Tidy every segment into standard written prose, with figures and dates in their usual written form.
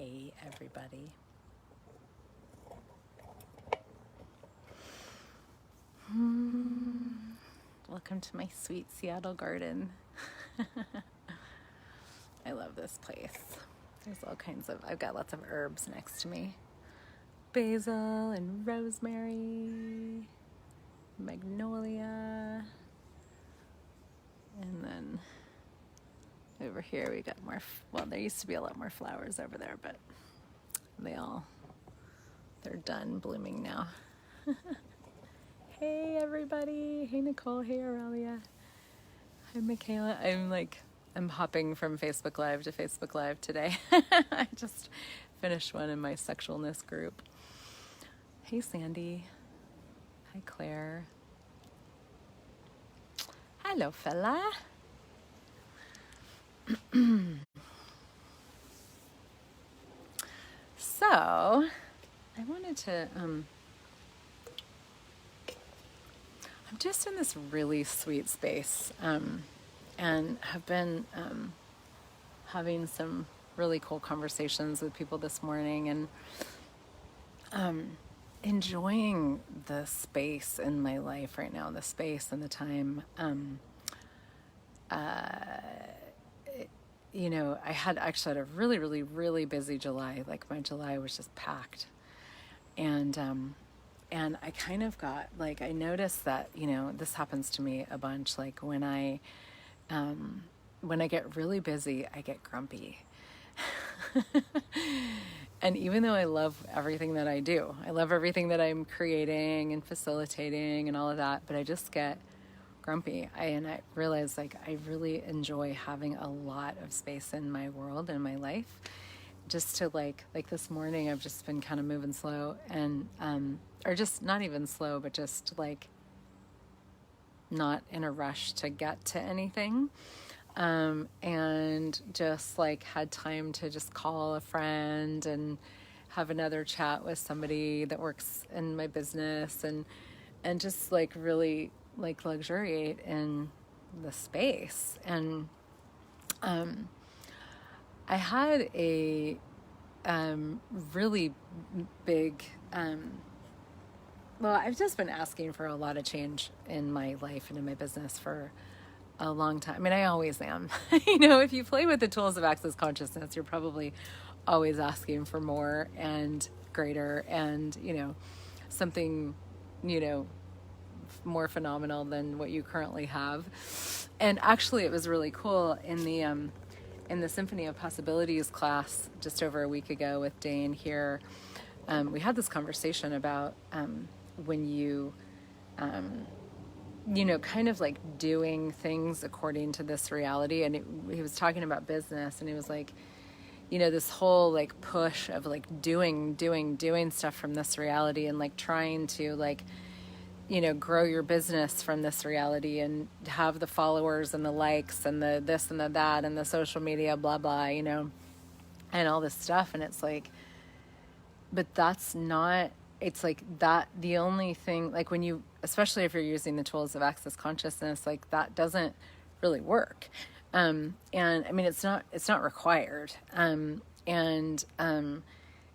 Hey everybody. Welcome to my sweet Seattle garden. I love this place. There's all kinds of, I've got lots of herbs next to me. Basil and rosemary, magnolia. And then over here we got more, well, there used to be a lot more flowers over there, but they're done blooming now. Hey everybody. Hey Nicole. Hey Aurelia. Hi Michaela. I'm hopping from Facebook Live to Facebook Live today. I just finished one in my sexualness group. Hey Sandy. Hi Claire. Hello fella. So, I wanted to, I'm just in this really sweet space, and have been having some really cool conversations with people this morning, and enjoying the space in my life right now, the space and the time. I had a really, really, really busy July. Like my July was just packed. And I kind of got, I noticed that, this happens to me a bunch. Like when I get really busy, I get grumpy. And even though I love everything that I do, I love everything that I'm creating and facilitating and all of that, but I just get grumpy. I realize I really enjoy having a lot of space in my world and my life. Just to like this morning, I've just been kind of moving slow and, or just not even slow, but just not in a rush to get to anything. And just had time to just call a friend and have another chat with somebody that works in my business and just really luxuriate in the space. And, I had a really big, I've just been asking for a lot of change in my life and in my business for a long time. I mean, I always am. If you play with the tools of access consciousness, you're probably always asking for more and greater and, something, more phenomenal than what you currently have. And actually, it was really cool in the Symphony of Possibilities class just over a week ago with Dane here. We had this conversation about when you, kind of doing things according to this reality. And he was talking about business, and he was like, this whole push of doing stuff from this reality and trying to grow your business from this reality and have the followers and the likes and the this and the that and the social media, blah, blah, and all this stuff. And it's but that's not, it's that the only thing, when you, especially if you're using the tools of access consciousness, that doesn't really work. And I mean, it's not required.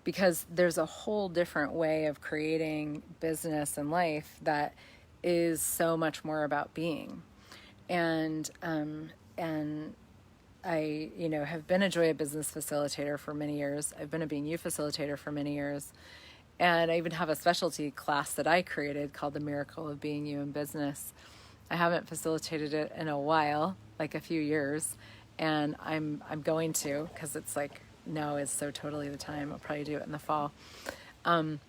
Because there's a whole different way of creating business and life that is so much more about being. And I, have been a Joy of Business facilitator for many years. I've been a Being You facilitator for many years. And I even have a specialty class that I created called The Miracle of Being You in Business. I haven't facilitated it in a while, a few years. And I'm going to, because it's now is so totally the time. I'll probably do it in the fall. But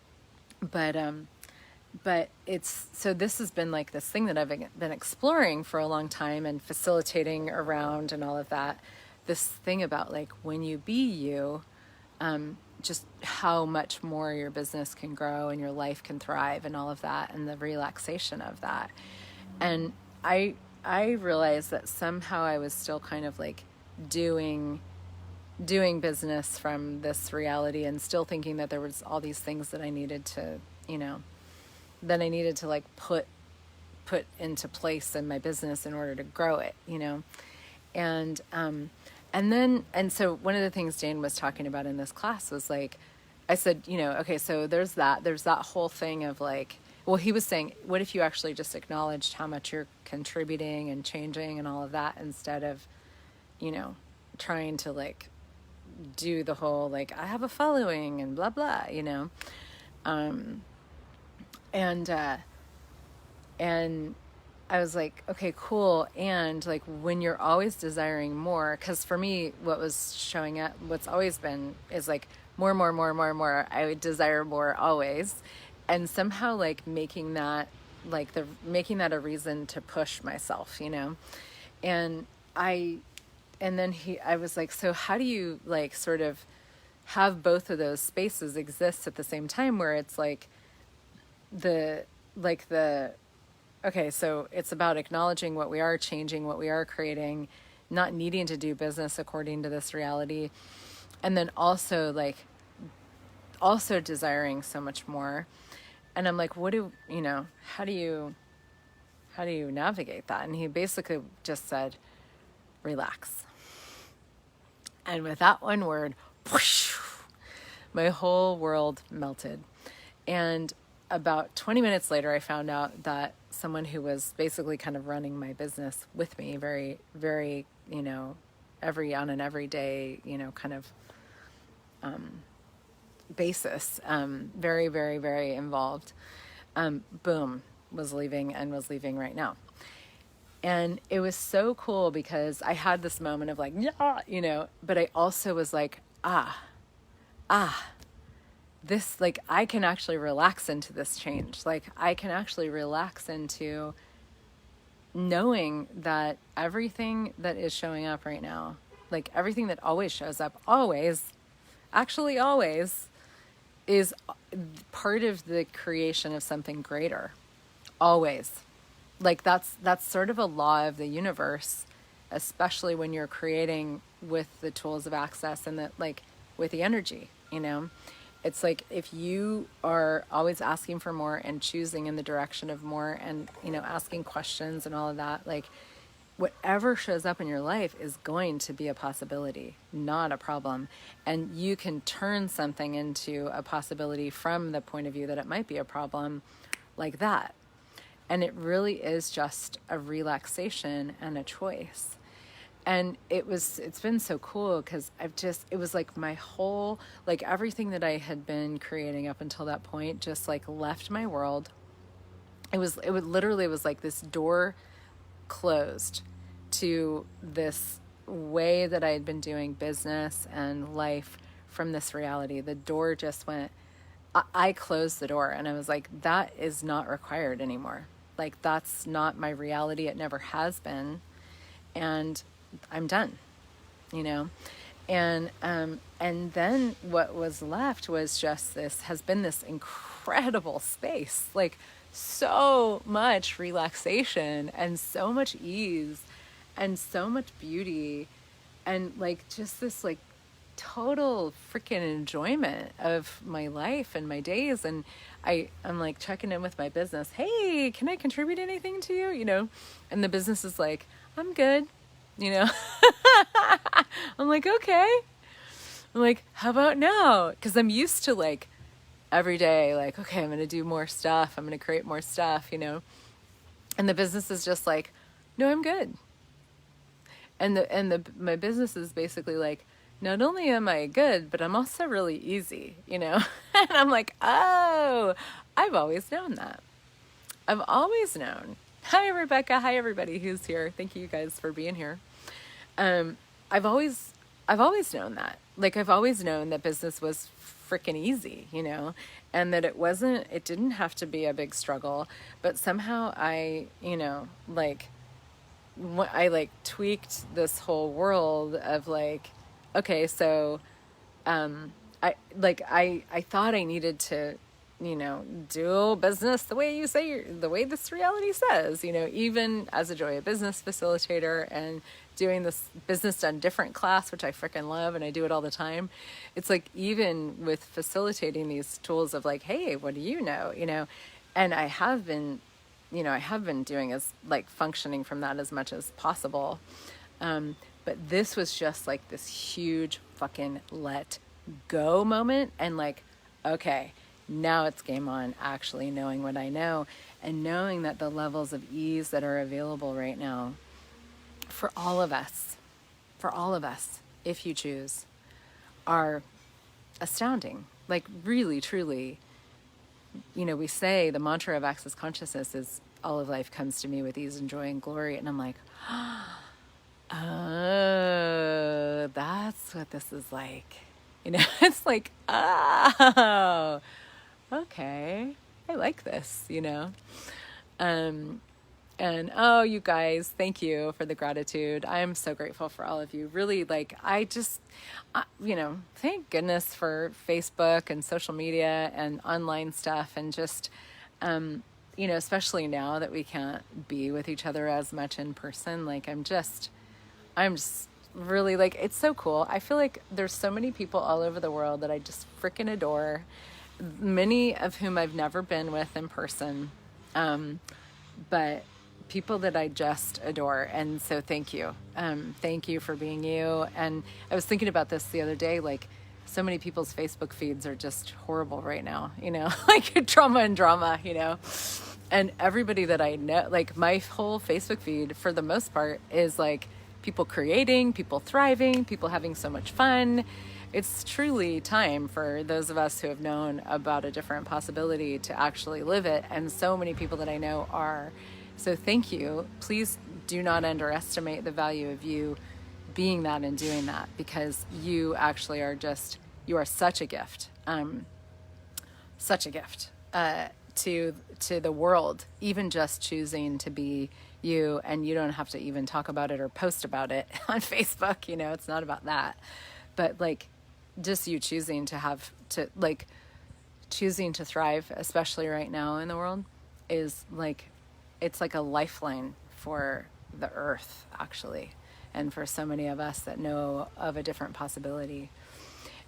it's, so this has been this thing that I've been exploring for a long time and facilitating around and all of that. This thing about when you be you, just how much more your business can grow and your life can thrive and all of that and the relaxation of that. And I realized that somehow I was still kind of doing business from this reality and still thinking that there was all these things that I needed to, put into place in my business in order to grow it, and And so one of the things Dane was talking about in this class was like, I said, okay, so there's that whole thing of like, well, he was saying, what if you actually just acknowledged how much you're contributing and changing and all of that, instead of, trying to like do the whole, like, I have a following and blah, blah, and I was like, okay, cool. And like, when you're always desiring more, because for me, what's always been is like more, more, more, more, more. I would desire more always. And somehow like making that a reason to push myself, And I was like, so how do you like sort of have both of those spaces exist at the same time, where it's like okay, so it's about acknowledging what we are changing, what we are creating, not needing to do business according to this reality. And then also desiring so much more. And I'm like, how do you navigate that? And he basically just said, relax. And with that one word, whoosh, my whole world melted. And about 20 minutes later, I found out that someone who was basically kind of running my business with me, very, very, on an everyday, kind of basis, very, very, very involved, boom, was leaving right now. And it was so cool because I had this moment of like, yeah, but I also was like, this, like, I can actually relax into this change. Like, I can actually relax into knowing that everything that is showing up right now, like everything that always shows up, always, is part of the creation of something greater. Always. Like, that's sort of a law of the universe, especially when you're creating with the tools of access and with the energy, It's like, if you are always asking for more and choosing in the direction of more and, asking questions and all of that, like, whatever shows up in your life is going to be a possibility, not a problem. And you can turn something into a possibility from the point of view that it might be a problem, like that. And it really is just a relaxation and a choice. And it's been so cool because it was like my whole, like everything that I had been creating up until that point just like left my world. It literally was like this door closed to this way that I had been doing business and life from this reality. The door just went, I closed the door and I was like, that is not required anymore. Like, that's not my reality. It never has been. And I'm done, and then what was left was just has been this incredible space, like so much relaxation and so much ease and so much beauty and like just this like total freaking enjoyment of my life and my days. And I'm like checking in with my business. Hey, can I contribute anything to you? And the business is like, I'm good. I'm like, okay. I'm like, how about now? Because I'm used to like every day, like, okay, I'm going to do more stuff. I'm going to create more stuff, And the business is just like, no, I'm good. And my business is basically like, not only am I good, but I'm also really easy, And I'm like, oh, I've always known that. I've always known. Hi, Rebecca. Hi, everybody who's here. Thank you guys for being here. I've always known that. Like, I've always known that business was freaking easy, and that it didn't have to be a big struggle, but somehow I tweaked this whole world of like, okay, so, I thought I needed to, do business the way the way this reality says, even as a Joy of Business facilitator and doing this Business Done Different class, which I freaking love and I do it all the time. It's like, even with facilitating these tools of like, hey, what do you know? And I have been doing as like functioning from that as much as possible. But this was just like this huge fucking let go moment. And like, okay, now it's game on, actually knowing what I know and knowing that the levels of ease that are available right now for all of us, if you choose, are astounding. Like really, truly, we say the mantra of access consciousness is all of life comes to me with ease and joy and glory. And I'm like, oh, that's what this is like. It's like, oh, okay, I like this, and oh, you guys, thank you for the gratitude. I am so grateful for all of you. Really, like, thank goodness for Facebook and social media and online stuff, and just, especially now that we can't be with each other as much in person. Like, I'm just really, like, it's so cool. I feel like there's so many people all over the world that I just freaking adore, many of whom I've never been with in person, but people that I just adore. And so thank you. Thank you for being you. And I was thinking about this the other day, like, so many people's Facebook feeds are just horrible right now, like trauma and drama, and everybody that I know, like, my whole Facebook feed for the most part is like people creating, people thriving, people having so much fun. It's truly time for those of us who have known about a different possibility to actually live it. And so many people that I know are. So thank you. Please do not underestimate the value of you being that and doing that, because you actually are you are such a gift, to the world, even just choosing to be you. And you don't have to even talk about it or post about it on Facebook. It's not about that, but like just you choosing to thrive, especially right now in the world, is like, it's like a lifeline for the earth, actually, and for so many of us that know of a different possibility.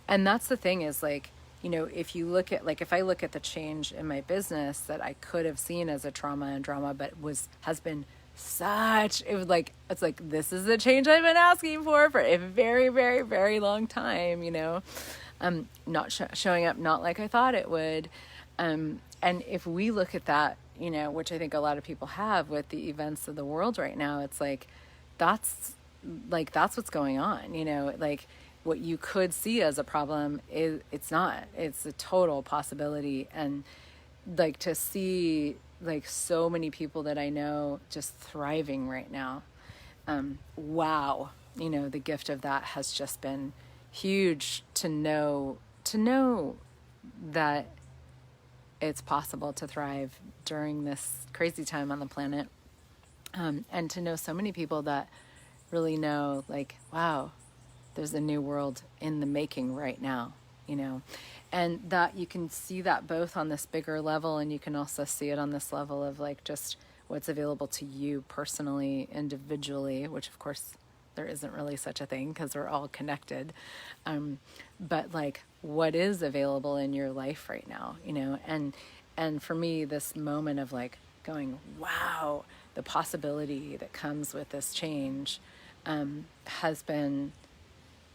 And that's the thing is, like, if you look at, like, if I look at the change in my business that I could have seen as a trauma and drama, but has been it's like, this is the change I've been asking for a very, very, very long time, not showing up, not like I thought it would. And if we look at that, which I think a lot of people have with the events of the world right now, it's like, that's what's going on, like what you could see as a problem it's not, it's a total possibility. And like to see like so many people that I know just thriving right now. Wow. The gift of that has just been huge to know that it's possible to thrive during this crazy time on the planet. And to know so many people that really know, like, wow, there's a new world in the making right now, and that you can see that both on this bigger level, and you can also see it on this level of like just what's available to you personally, individually, which of course there isn't really such a thing because we're all connected. But like what is available in your life right now, and for me, this moment of like going, wow, the possibility that comes with this change has been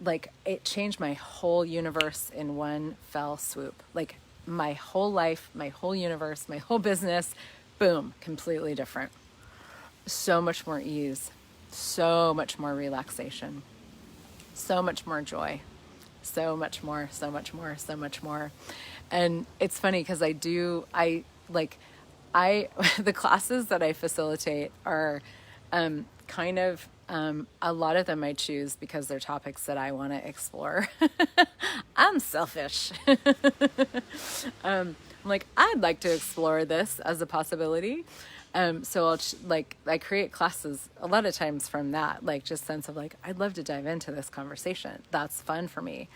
like, it changed my whole universe in one fell swoop. Like my whole life, my whole universe, my whole business, boom, completely different. So much more ease, so much more relaxation, so much more joy, so much more. And it's funny because the classes that I facilitate are kind of, a lot of them I choose because they're topics that I want to explore. I'm selfish. I'm like, I'd like to explore this as a possibility. So I create classes a lot of times from that, like just sense of like, I'd love to dive into this conversation. That's fun for me.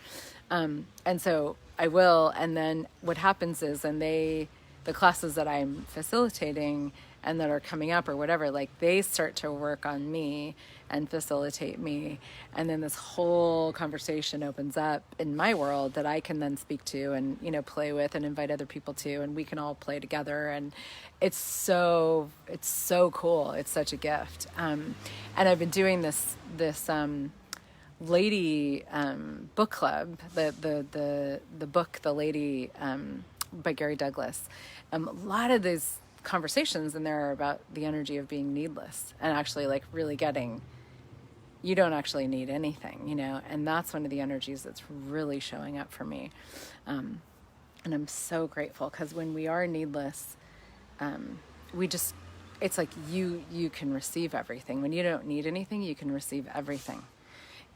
And so I will. And then what happens is, the classes that I'm facilitating and that are coming up or whatever, like they start to work on me and facilitate me. And then this whole conversation opens up in my world that I can then speak to and, play with and invite other people to, and we can all play together. And it's so cool. It's such a gift. And I've been doing this lady book club, the book The Lady by Gary Douglas. A lot of these conversations in there are about the energy of being needless and actually like really getting, you don't actually need anything, and that's one of the energies that's really showing up for me. And I'm so grateful, because when we are needless, it's like you can receive everything. When you don't need anything, you can receive everything.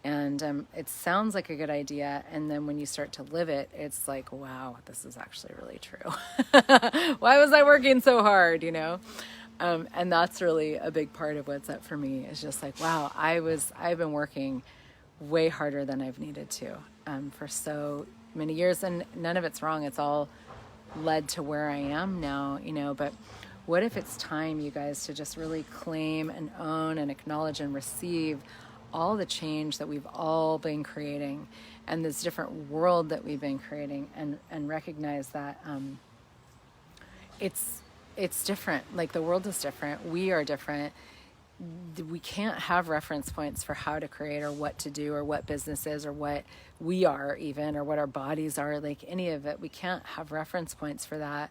And it sounds like a good idea, and then when you start to live it, it's like, wow, this is actually really true. Why was I working so hard, And that's really a big part of what's up for me, is just like, wow, I've been working way harder than I've needed to for so many years, and none of it's wrong. It's all led to where I am now, but what if it's time, you guys, to just really claim and own and acknowledge and receive all the change that we've all been creating, and this different world that we've been creating, and recognize that it's different. Like, the world is different. We are different. We can't have reference points for how to create or what to do or what business is or what we are even, or what our bodies are, like any of it. We can't have reference points for that,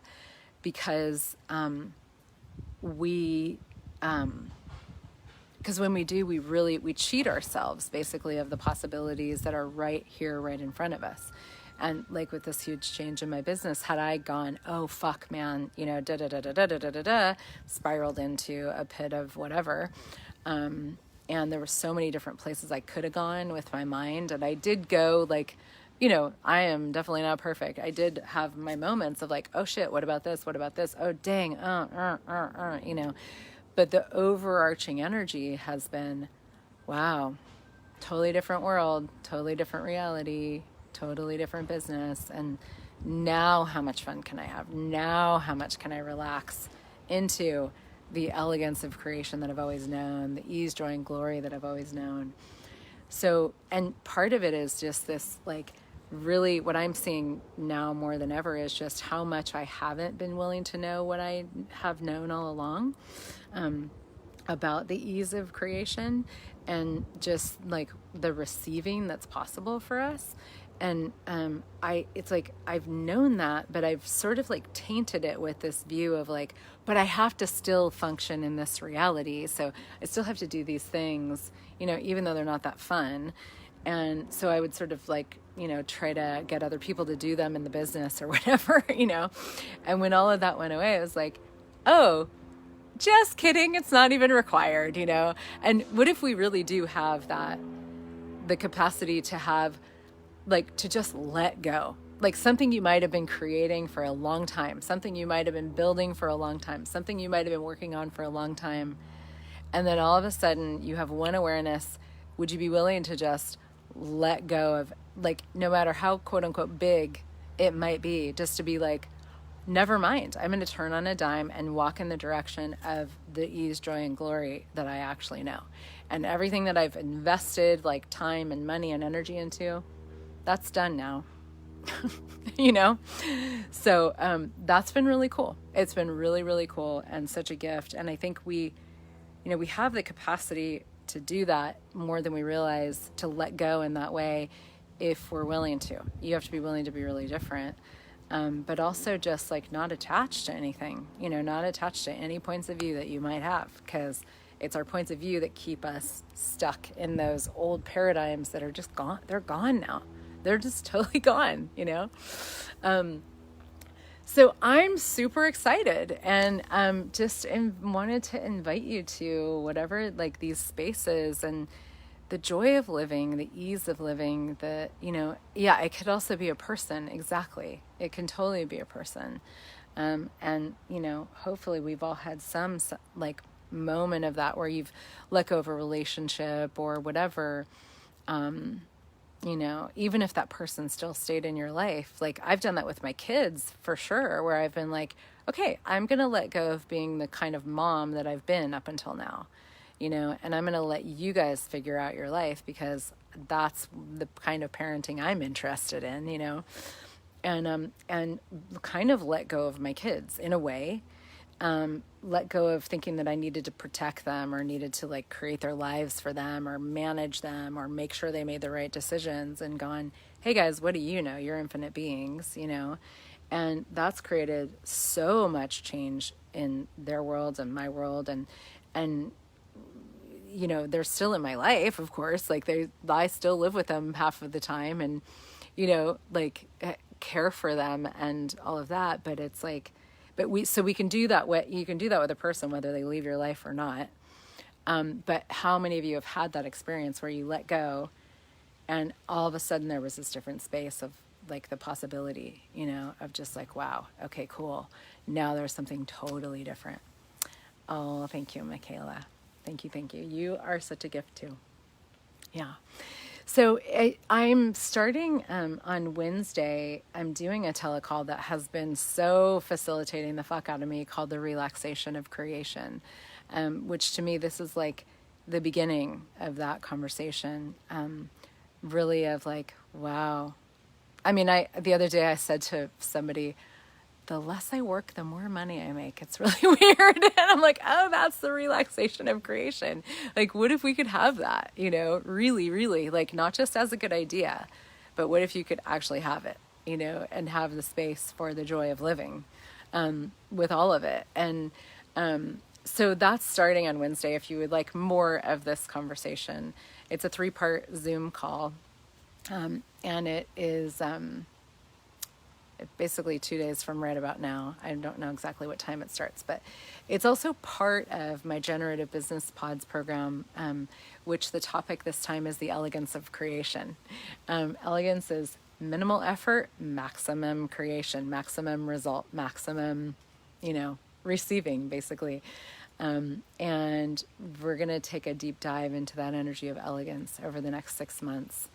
because because when we do, we cheat ourselves basically of the possibilities that are right here, right in front of us. And like with this huge change in my business, had I gone, oh fuck, man, spiraled into a pit of whatever. And there were so many different places I could have gone with my mind. And I did go, like, I am definitely not perfect. I did have my moments of like, oh shit, what about this? What about this? Oh dang, But the overarching energy has been, wow, totally different world, totally different reality, totally different business. And now how much fun can I have? Now how much can I relax into the elegance of creation that I've always known, the ease, joy, and glory that I've always known? So, and part of it is just this, like, really what I'm seeing now more than ever is just how much I haven't been willing to know what I have known all along. About the ease of creation, and just like the receiving that's possible for us. And it's like I've known that, but I've sort of like tainted it with this view of like, but I have to still function in this reality, so I still have to do these things, even though they're not that fun. And so I would sort of like, try to get other people to do them in the business or whatever, And when all of that went away, it was like, oh, just kidding, it's not even required, And what if we really do have that, the capacity to have, like, to just let go, like something you might have been creating for a long time, something you might have been building for a long time, something you might have been working on for a long time, and then all of a sudden you have one awareness. Would you be willing to just let go of, like, no matter how quote unquote big it might be, just to be like, never mind, I'm going to turn on a dime and walk in the direction of the ease, joy, and glory that I actually know. And everything that I've invested, like, time and money and energy into, that's done now. So that's been really cool. It's been really, really cool and such a gift. And I think we have the capacity to do that more than we realize, to let go in that way, if we're willing to. You have to be willing to be really different. But also just like not attached to anything, not attached to any points of view that you might have, because it's our points of view that keep us stuck in those old paradigms that are just gone. They're gone now. They're just totally gone, So I'm super excited, and just wanted to invite you to whatever, like, these spaces, and the joy of living, the ease of living, it could also be a person. Exactly. It can totally be a person. And, hopefully we've all had some like moment of that where you've let go of a relationship or whatever. You know, even if that person still stayed in your life. Like, I've done that with my kids for sure, where I've been like, okay, I'm going to let go of being the kind of mom that I've been up until now, you know, and I'm going to let you guys figure out your life, because that's the kind of parenting I'm interested in, you know, and kind of let go of my kids in a way. Let go of thinking that I needed to protect them or needed to like create their lives for them or manage them or make sure they made the right decisions, and gone, hey guys, what do you know? You're infinite beings, you know? And that's created so much change in their world and my world. And, you know, they're still in my life, of course, like I still live with them half of the time, and, you know, like care for them and all of that. But it's like, so we can do that. You can do that with a person, whether they leave your life or not. But how many of you have had that experience where you let go and all of a sudden there was this different space of like the possibility, you know, of just like, wow, okay, cool. Now there's something totally different. Oh, thank you, Michaela. Thank you. Thank you. You are such a gift too. Yeah. So I'm starting on Wednesday. I'm doing a telecall that has been so facilitating the fuck out of me, called the relaxation of creation, which to me, this is like the beginning of that conversation, really of like, wow. I mean, the other day I said to somebody, the less I work, the more money I make. It's really weird. And I'm like, oh, that's the relaxation of creation. Like, what if we could have that, you know, really, really, like, not just as a good idea, but what if you could actually have it, you know, and have the space for the joy of living, with all of it. And so that's starting on Wednesday. If you would like more of this conversation, it's a 3-part Zoom call. And it is, basically 2 days from right about now. I don't know exactly what time it starts, but it's also part of my Generative Business Pods program, which the topic this time is the elegance of creation. Elegance is minimal effort, maximum creation, maximum result, maximum, you know, receiving, basically. And we're going to take a deep dive into that energy of elegance over the next 6 months.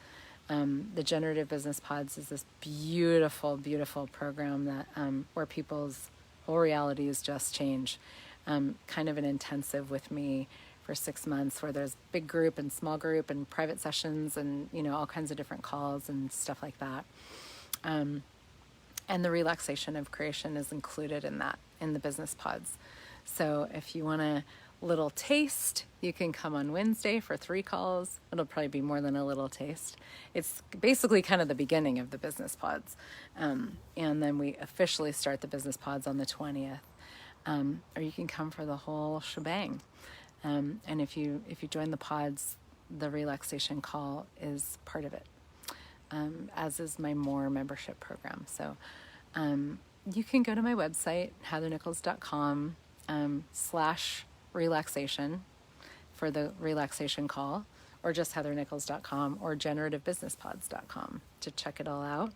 The Generative Business Pods is this beautiful, beautiful program that where people's whole realities just change. Kind of an intensive with me for 6 months, where there's big group and small group and private sessions and, you know, all kinds of different calls and stuff like that. And the relaxation of creation is included in that, in the business pods. So if you want a little taste, you can come on Wednesday for 3 calls. It'll probably be more than a little taste. It's basically kind of the beginning of the business pods. And then we officially start the business pods on the 20th. Or you can come for the whole shebang. And if you join the pods, the relaxation call is part of it, as is my More membership program. So you can go to my website, heathernichols.com, /relaxation for the relaxation call, or just heathernichols.com or generativebusinesspods.com to check it all out.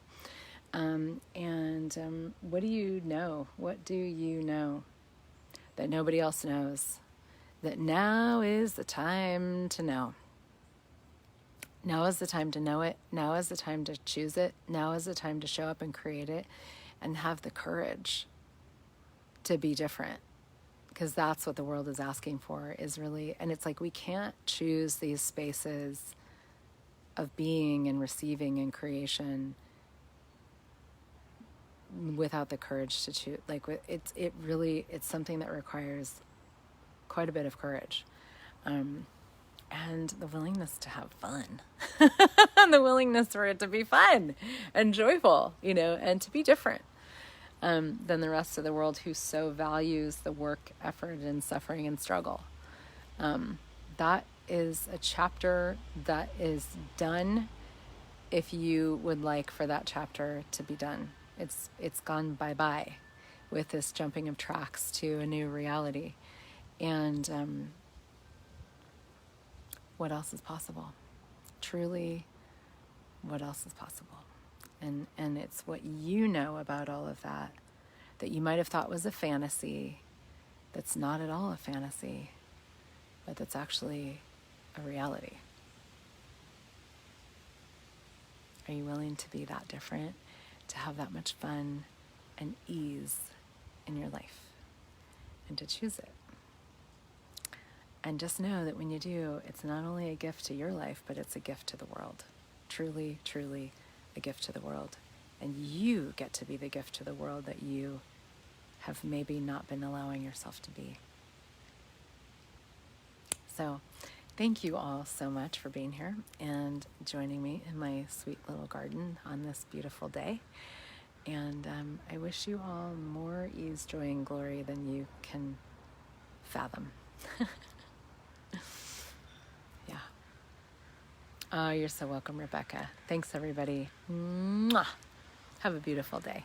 What do you know? What do you know that nobody else knows? That now is the time to know. Now is the time to know it. Now is the time to choose it. Now is the time to show up and create it and have the courage to be different. Because that's what the world is asking for, is really, and it's like we can't choose these spaces of being and receiving and creation without the courage to choose. Like it's something that requires quite a bit of courage, and the willingness to have fun, the willingness for it to be fun and joyful, you know, and to be different than the rest of the world, who so values the work, effort, and suffering and struggle. That is a chapter that is done. If you would like for that chapter to be done, it's gone bye-bye with this jumping of tracks to a new reality. And what else is possible? Truly, what else is possible? And it's what you know about all of that you might have thought was a fantasy, that's not at all a fantasy, but that's actually a reality. Are you willing to be that different, to have that much fun and ease in your life, and to choose it? And just know that when you do, it's not only a gift to your life, but it's a gift to the world. Truly, truly a gift to the world. And you get to be the gift to the world that you have maybe not been allowing yourself to be. So thank you all so much for being here and joining me in my sweet little garden on this beautiful day. And I wish you all more ease, joy, and glory than you can fathom. Yeah. Oh, you're so welcome, Rebecca. Thanks, everybody. Mwah. Have a beautiful day.